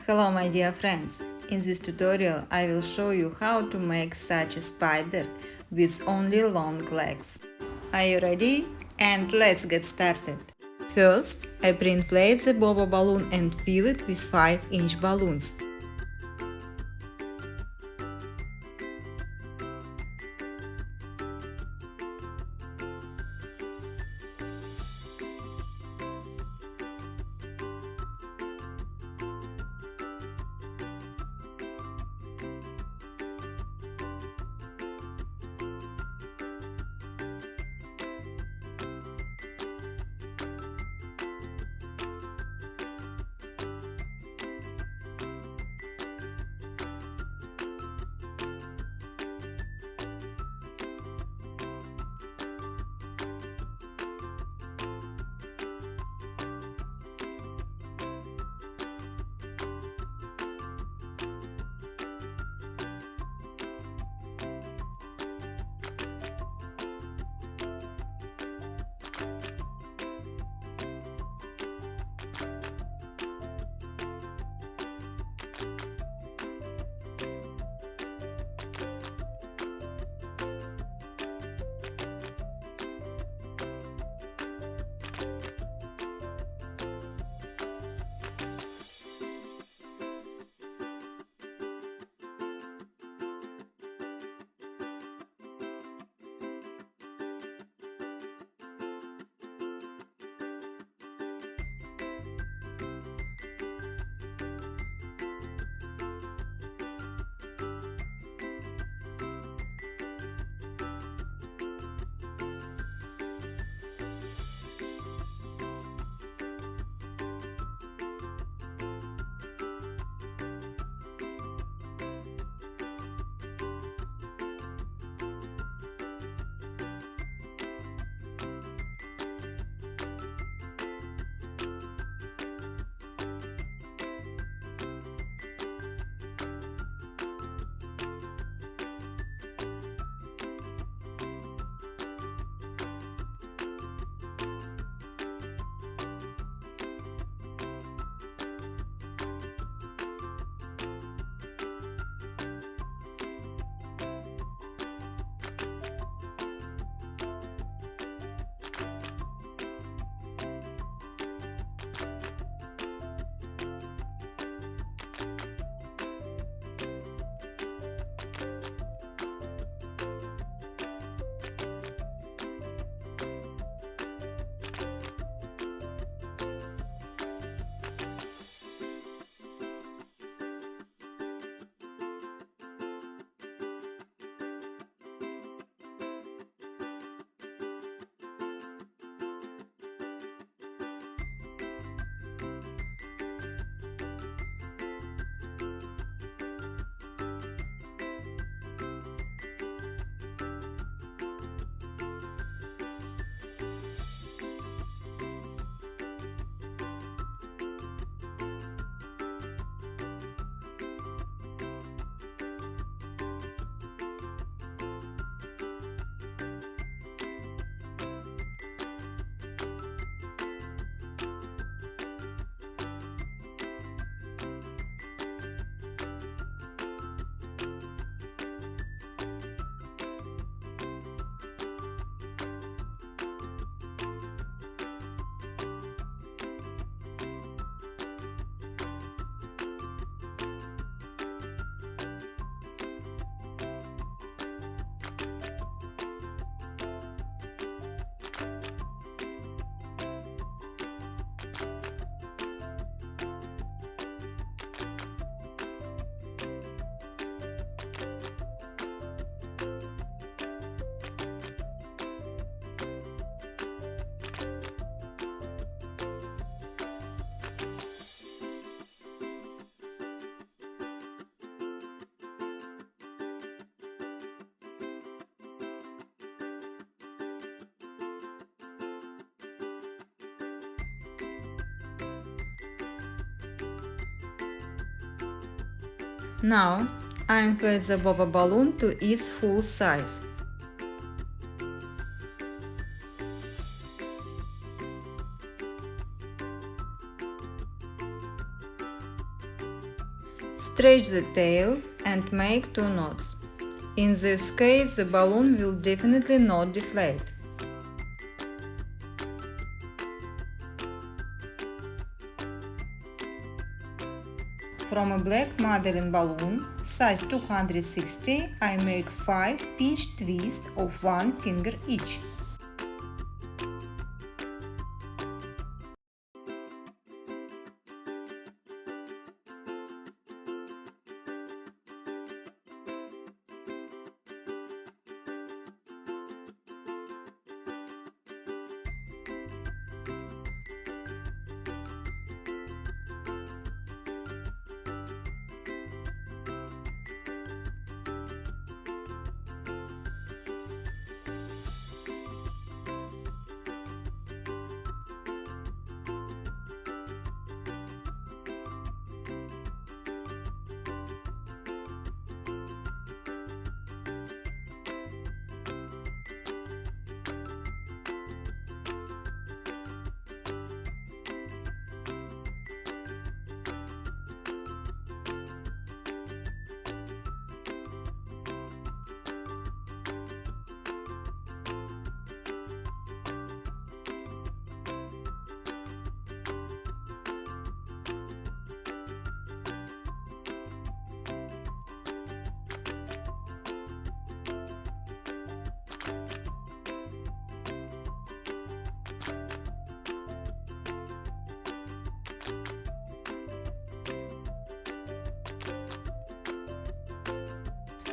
Hello my dear friends, in this tutorial I will show you how to make such a spider with only long legs. Are you ready? And let's get started. First, I pre-inflate the bobo balloon and fill it with 5-inch balloons. Now, I inflate the bobo balloon to its full size. Stretch the tail and make 2 knots. In this case, the balloon will definitely not deflate. From a black modeling balloon, size 260, I make 5 pinch twists of 1 finger each.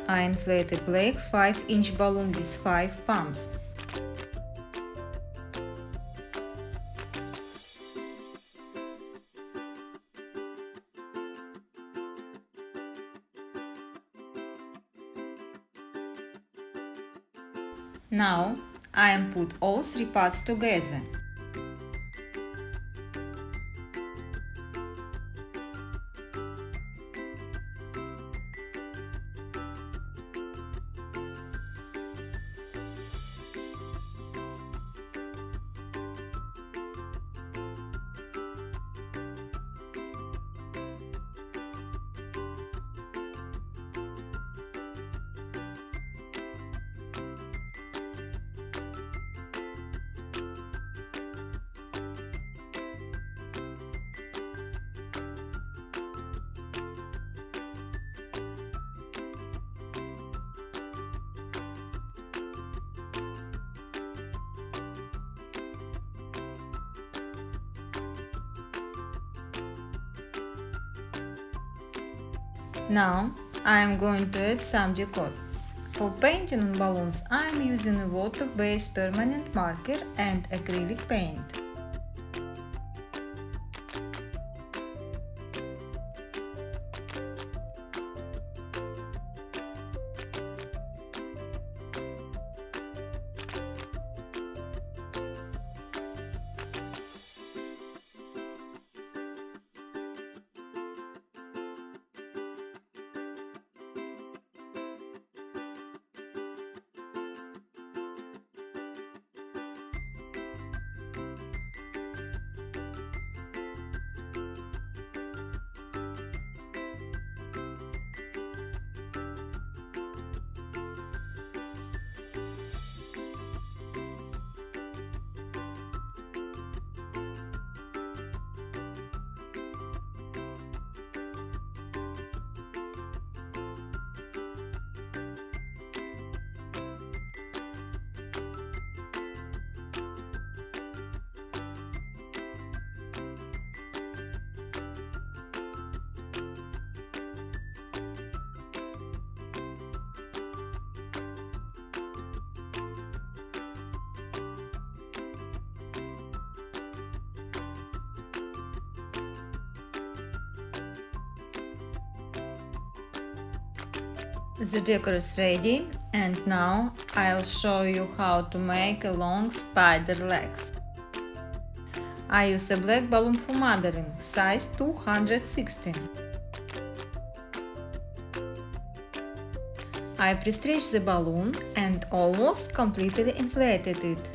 I inflate a black 5-inch balloon with 5 pumps. Now I am put all 3 parts together. Now I am going to add some decor. For painting on balloons, I am using a water-based permanent marker and acrylic paint. The decor is ready, and now I'll show you how to make a long spider legs. I use a black balloon for modeling, size 216. I pre-stretched the balloon and almost completely inflated it.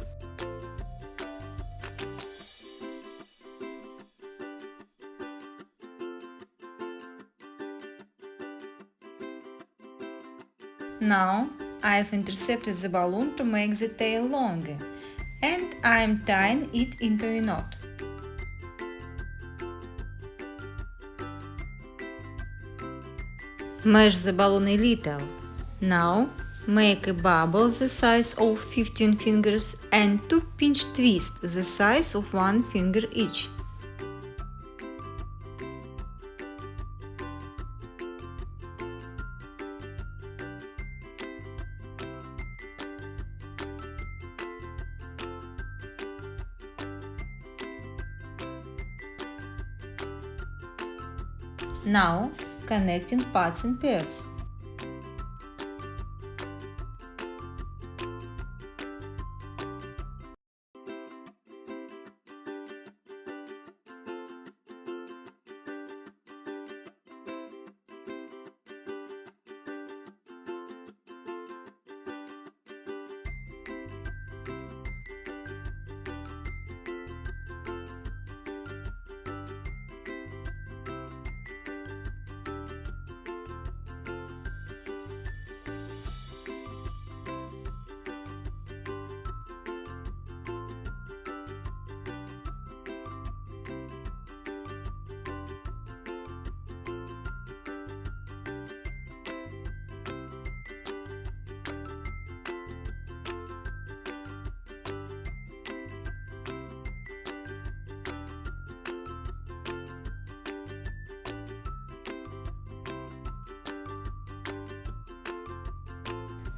Now I've intercepted the balloon to make the tail longer, and I'm tying it into a knot. Mesh the balloon a little. Now make a bubble the size of 15 fingers and 2 pinch twists the size of 1 finger each. Now connecting parts in pairs.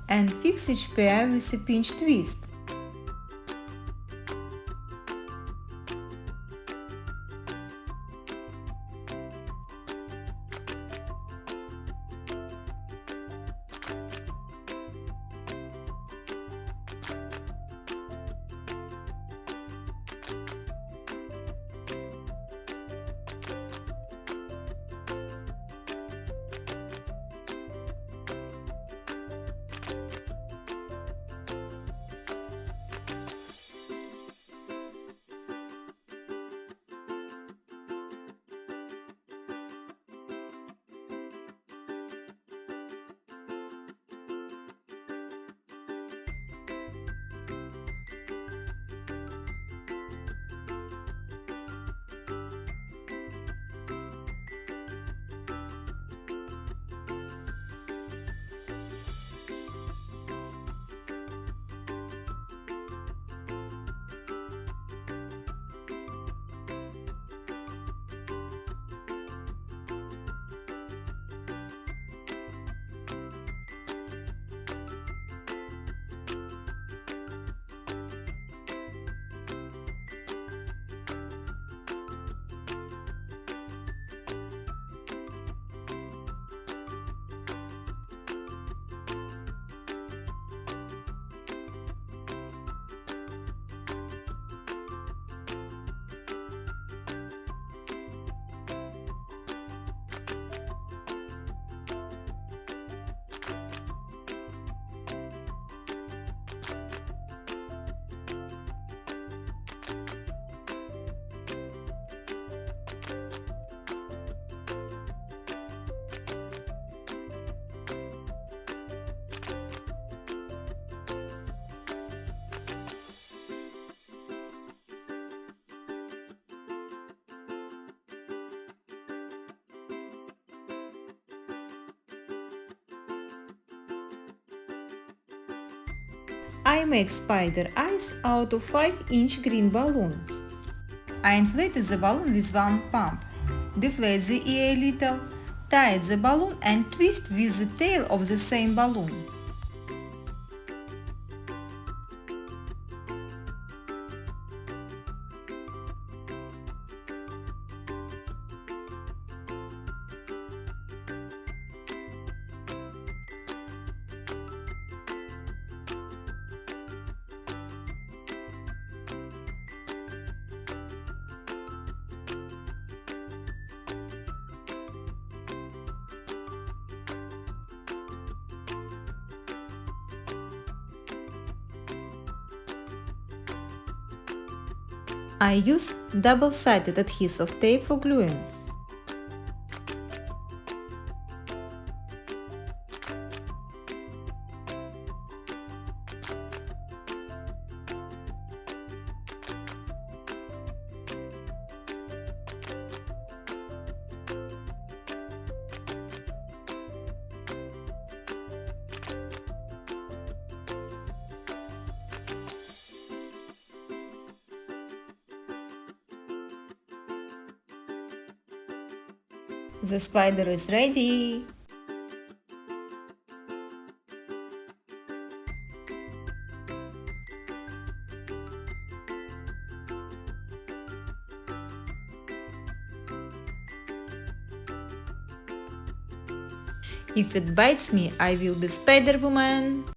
And fix each pair with a pinch twist. I make spider eyes out of 5-inch green balloon. I inflated the balloon with one pump, deflate the ear a little, tie the balloon and twist with the tail of the same balloon. I use double-sided adhesive tape for gluing. The spider is ready. If it bites me, I will be Spider Woman.